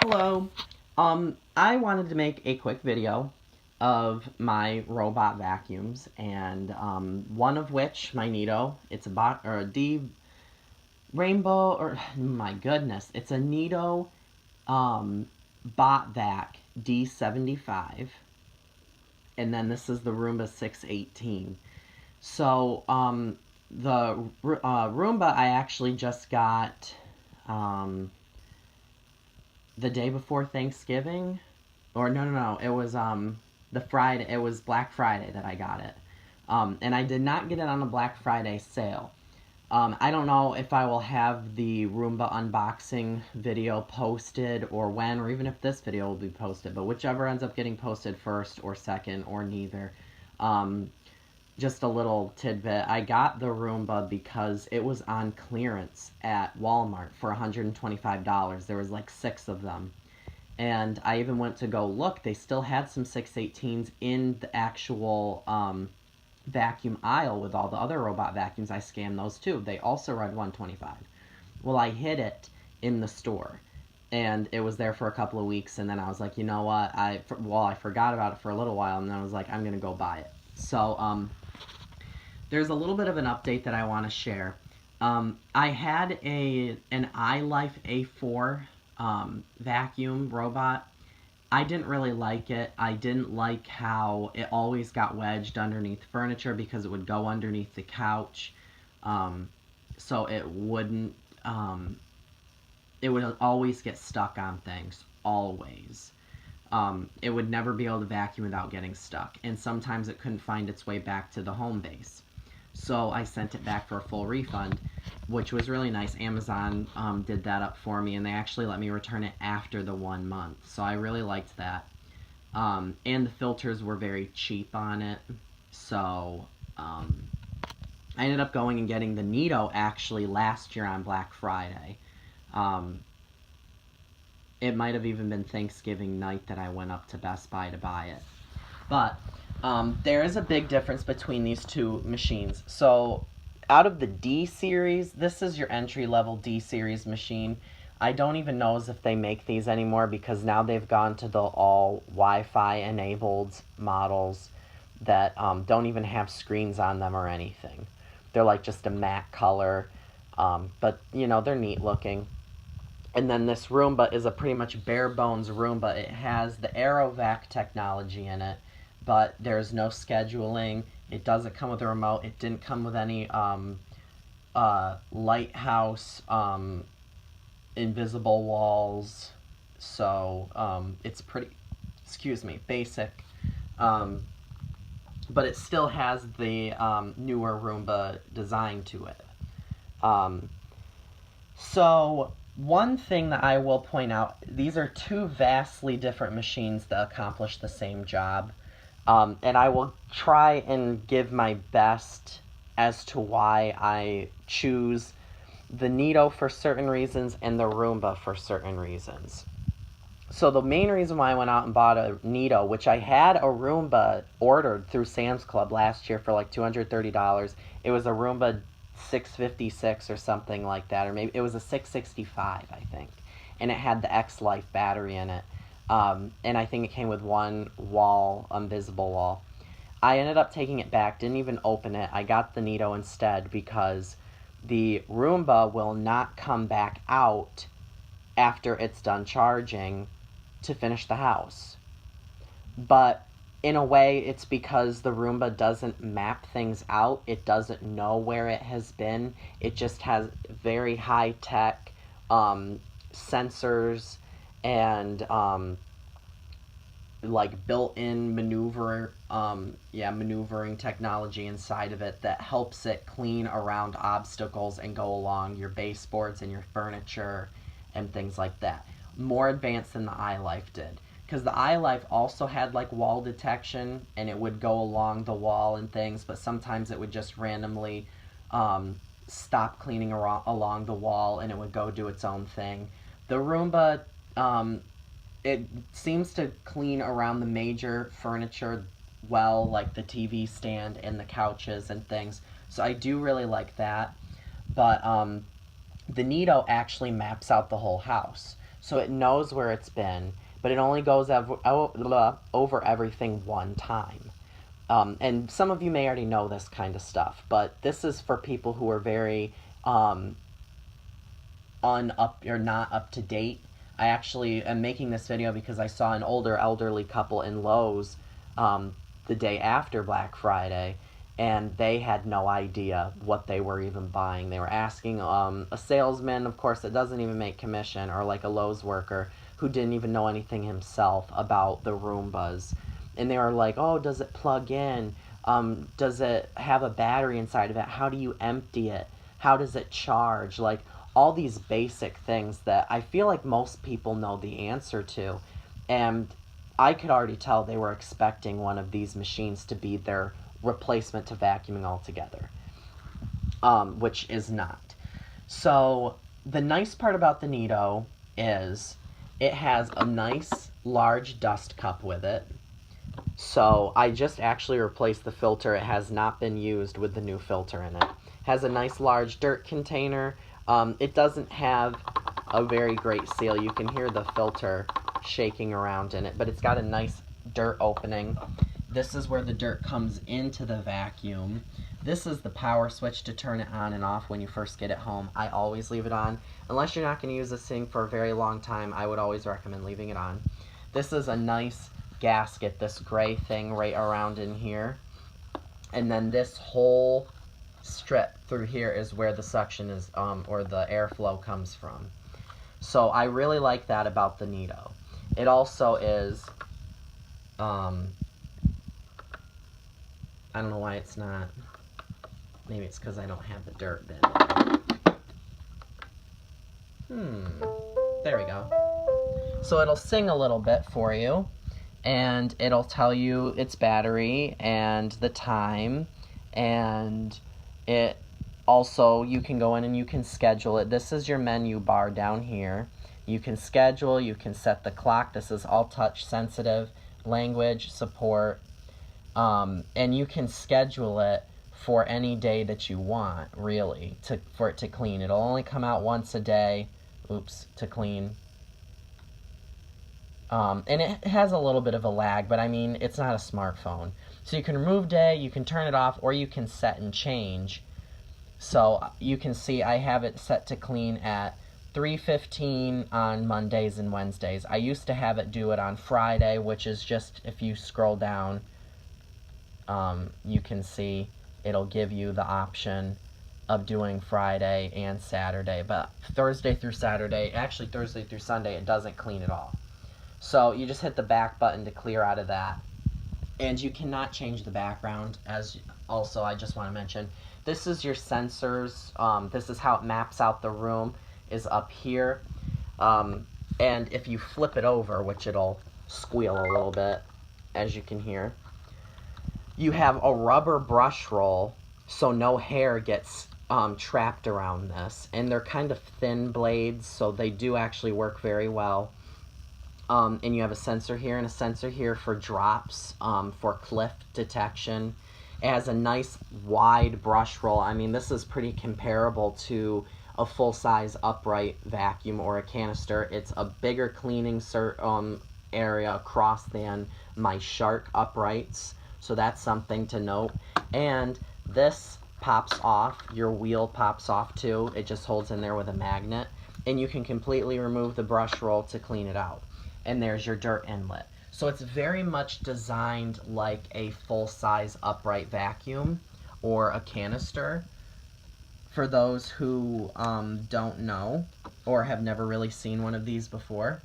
Hello. I wanted to make a quick video of my robot vacuums, and one of which, my Neato, it's a D rainbow, or my goodness, it's a Neato bot vac D75, and then this is the Roomba 618. So the Roomba I actually just got the day before Thanksgiving, or no, it was the Friday. It was Black Friday that I got it, and I did not get it on a Black Friday sale. I don't know if I will have the Roomba unboxing video posted or when, or even if this video will be posted, but whichever ends up getting posted first or second or neither. Just a little tidbit, I got the Roomba because it was on clearance at Walmart for $125. There was like 6 of them. And I even went to go look. They still had some 618s in the actual vacuum aisle with all the other robot vacuums. I scanned those too. They also read 125. Well, I hid it in the store. And it was there for a couple of weeks, and then I was like, you know what? I forgot about it for a little while, and then I was like, I'm going to go buy it. So, there's a little bit of an update that I want to share. I had an iLife A4 vacuum robot. I didn't really like it. I didn't like how it always got wedged underneath furniture because it would go underneath the couch. So it wouldn't, it would always get stuck on things, always. It would never be able to vacuum without getting stuck, and sometimes it couldn't find its way back to the home base. So I sent it back for a full refund, which was really nice. Amazon did that up for me, and they actually let me return it after the 1 month. So I really liked that. And the filters were very cheap on it. So I ended up going and getting the Neato actually last year on Black Friday. It might have even been Thanksgiving night that I went up to Best Buy to buy it. But there is a big difference between these two machines. So out of the D series, this is your entry-level D series machine. I don't even know as if they make these anymore because now they've gone to the all Wi-Fi enabled models that don't even have screens on them or anything. They're like just a matte color, but you know, they're neat looking. And then this Roomba is a pretty much bare bones Roomba. It has the AeroVac technology in it, but there's no scheduling. It doesn't come with a remote. It didn't come with any lighthouse invisible walls. So it's pretty, basic. But it still has the newer Roomba design to it. So one thing that I will point out, these are two vastly different machines that accomplish the same job. And I will try and give my best as to why I choose the Neato for certain reasons and the Roomba for certain reasons. So the main reason why I went out and bought a Neato, which I had a Roomba ordered through Sam's Club last year for like $230. It was a Roomba 656 or something like that, or maybe it was a 665, I think, and it had the X-Life battery in it, and I think it came with one wall, invisible wall. I ended up taking it back, didn't even open it. I got the Neato instead because the Roomba will not come back out after it's done charging to finish the house. But in a way, it's because the Roomba doesn't map things out. It doesn't know where it has been. It just has very high-tech sensors and like built-in maneuvering technology inside of it that helps it clean around obstacles and go along your baseboards and your furniture and things like that. More advanced than the iLife did. Because the iLife also had like wall detection, and it would go along the wall and things, but sometimes it would just randomly stop cleaning along the wall, and it would go do its own thing. The Roomba, it seems to clean around the major furniture well, like the TV stand and the couches and things, so I do really like that. But the Neato actually maps out the whole house. so it knows where it's been, but it only goes over everything one time. And some of you may already know this kind of stuff, but this is for people who are very or not up to date. I actually am making this video because I saw an older elderly couple in Lowe's the day after Black Friday, and they had no idea what they were even buying. They were asking a salesman, of course, that doesn't even make commission, or like a Lowe's worker who didn't even know anything himself about the Roombas. And they were like, oh, does it plug in? Does it have a battery inside of it? How do you empty it? How does it charge? Like, all these basic things that I feel like most people know the answer to. And I could already tell they were expecting one of these machines to be their replacement to vacuuming altogether, which is not. So the nice part about the Neato is it has a nice large dust cup with it. So I just actually replaced the filter. It has not been used with the new filter in it. Has a nice large dirt container. It doesn't have a very great seal. You can hear the filter shaking around in it, but it's got a nice dirt opening. This is where the dirt comes into the vacuum. This is the power switch to turn it on and off when you first get it home. I always leave it on. Unless you're not going to use this thing for a very long time, I would always recommend leaving it on. This is a nice gasket, this gray thing right around in here. And then this whole strip through here is where the suction is, or the airflow comes from. So I really like that about the Neato. It also is, I don't know why it's not, maybe it's because I don't have the dirt bin. There we go. So it'll sing a little bit for you, and it'll tell you its battery and the time, and it also, you can go in and you can schedule it. This is your menu bar down here. You can schedule, you can set the clock. This is all touch sensitive, language, support, and you can schedule it for any day that you want, really, for it to clean. It'll only come out once a day, to clean. And it has a little bit of a lag, but I mean, it's not a smartphone. So you can remove day, you can turn it off, or you can set and change. So you can see I have it set to clean at 3:15 on Mondays and Wednesdays. I used to have it do it on Friday, which is just, if you scroll down, you can see it'll give you the option of doing Friday and Saturday. But Thursday through Saturday, actually Thursday through Sunday, it doesn't clean at all. So you just hit the back button to clear out of that. And you cannot change the background. As also, I just want to mention, this is your sensors. This is how it maps out the room, is up here. And if you flip it over, which it'll squeal a little bit, as you can hear, you have a rubber brush roll, so no hair gets trapped around this. And they're kind of thin blades, so they do actually work very well. And you have a sensor here and a sensor here for drops, for cliff detection. It has a nice wide brush roll. I mean, this is pretty comparable to a full-size upright vacuum or a canister. It's a bigger cleaning area across than my Shark uprights, so that's something to note. And this pops off. Your wheel pops off too. It just holds in there with a magnet, and you can completely remove the brush roll to clean it out. And there's your dirt inlet. So it's very much designed like a full-size upright vacuum or a canister, for those who don't know or have never really seen one of these before.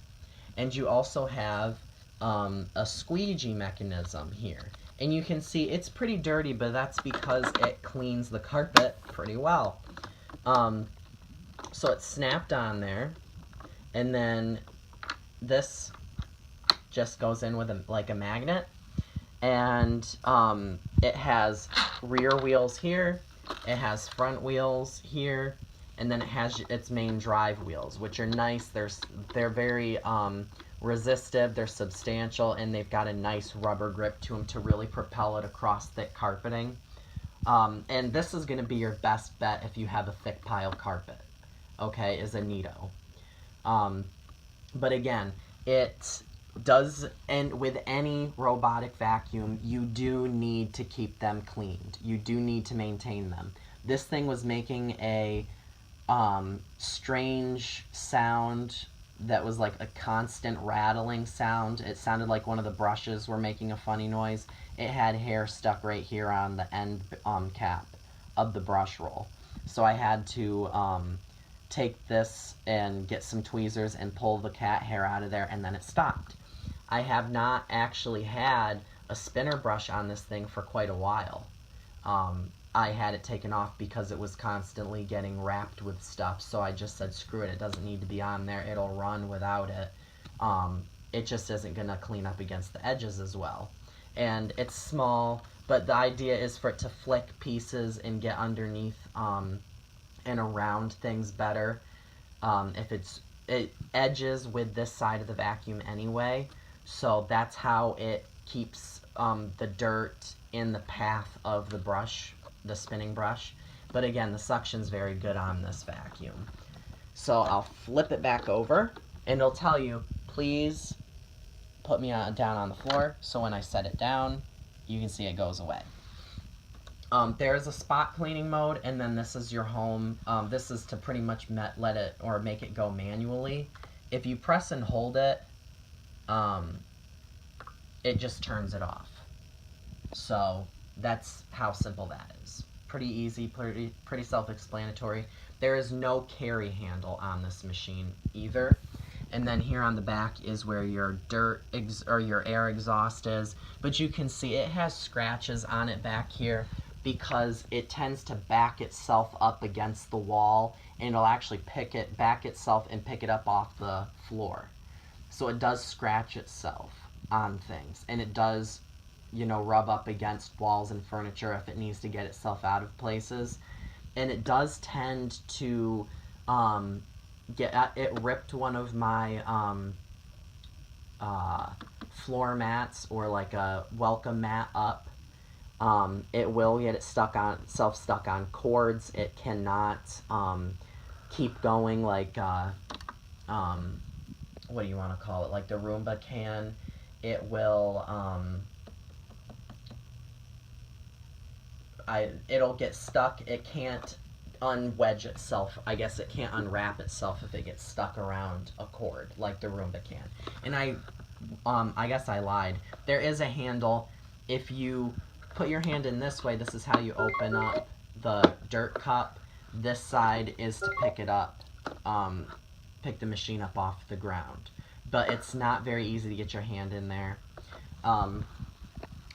And you also have a squeegee mechanism here. And you can see it's pretty dirty, but that's because it cleans the carpet pretty well. So it's snapped on there, and then this just goes in with like a magnet, and it has rear wheels here, it has front wheels here, and then it has its main drive wheels, which are nice. They're very resistive, they're substantial, and they've got a nice rubber grip to them to really propel it across thick carpeting. And this is going to be your best bet if you have a thick pile carpet, okay, is a Neato. But again, it does, and with any robotic vacuum, you do need to keep them cleaned. You do need to maintain them. This thing was making a strange sound that was like a constant rattling sound. It sounded like one of the brushes were making a funny noise. It had hair stuck right here on the end cap of the brush roll. So I had to take this and get some tweezers and pull the cat hair out of there, and then it stopped. I have not actually had a spinner brush on this thing for quite a while. I had it taken off because it was constantly getting wrapped with stuff, so I just said, screw it, it doesn't need to be on there, it'll run without it. It just isn't going to clean up against the edges as well. And it's small, but the idea is for it to flick pieces and get underneath and around things better. It edges with this side of the vacuum anyway, so that's how it keeps the dirt in the path of the brush, the spinning brush. But again, the suction's very good on this vacuum. So I'll flip it back over, and it'll tell you, please put me down on the floor, so when I set it down, you can see it goes away. There's a spot cleaning mode, and then this is your home. This is to pretty much let it or make it go manually. If you press and hold it, it just turns it off. So that's how simple that is. Pretty easy, pretty self-explanatory. There is no carry handle on this machine either. And then here on the back is where your or your air exhaust is. But you can see it has scratches on it back here because it tends to back itself up against the wall, and it'll actually back itself and pick it up off the floor. So it does scratch itself on things, and it does, you know, rub up against walls and furniture if it needs to get itself out of places. And it does tend to it ripped one of my floor mats, or like a welcome mat, up. It will get it stuck on cords. It cannot keep going like what do you want to call it, like the Roomba can. It will it'll get stuck. It can't unwedge itself. I guess it can't unwrap itself if it gets stuck around a cord like the Roomba can. And I guess I lied. There is a handle. If you put your hand in this way, this is how you open up the dirt cup. This side is to pick it up, pick the machine up off the ground. But it's not very easy to get your hand in there.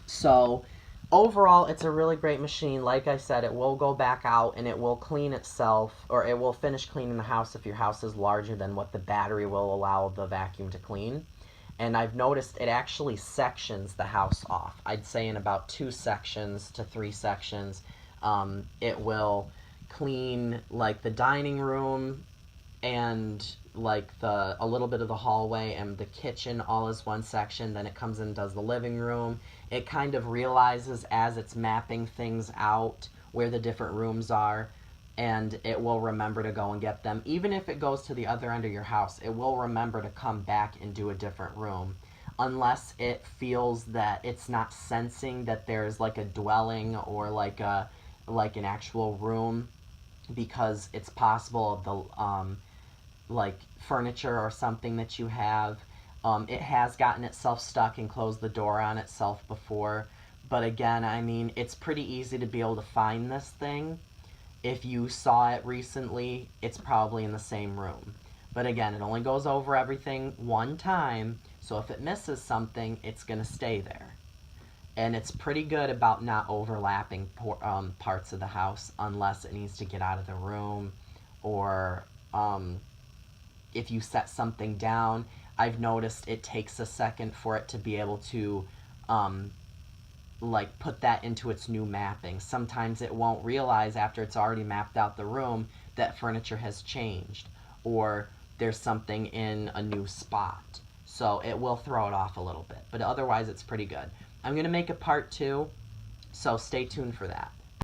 So overall, it's a really great machine. Like I said, it will go back out and it will clean itself, or it will finish cleaning the house if your house is larger than what the battery will allow the vacuum to clean. And I've noticed it actually sections the house off. I'd say in about 2 sections to 3 sections. It will clean like the dining room and like a little bit of the hallway and the kitchen all as one section. Then it comes in and does the living room. It kind of realizes as it's mapping things out where the different rooms are, and it will remember to go and get them. Even if it goes to the other end of your house, it will remember to come back and do a different room, unless it feels that it's not sensing that there's like a dwelling or like an actual room, because it's possible the like furniture or something that you have. It has gotten itself stuck and closed the door on itself before. But again, I mean, it's pretty easy to be able to find this thing. If you saw it recently, it's probably in the same room. But again, it only goes over everything one time, so if it misses something, it's going to stay there. And it's pretty good about not overlapping parts of the house unless it needs to get out of the room, or if you set something down. I've noticed it takes a second for it to be able to like put that into its new mapping. Sometimes it won't realize after it's already mapped out the room that furniture has changed, or there's something in a new spot. So it will throw it off a little bit, but otherwise it's pretty good. I'm going to make a part 2, so stay tuned for that.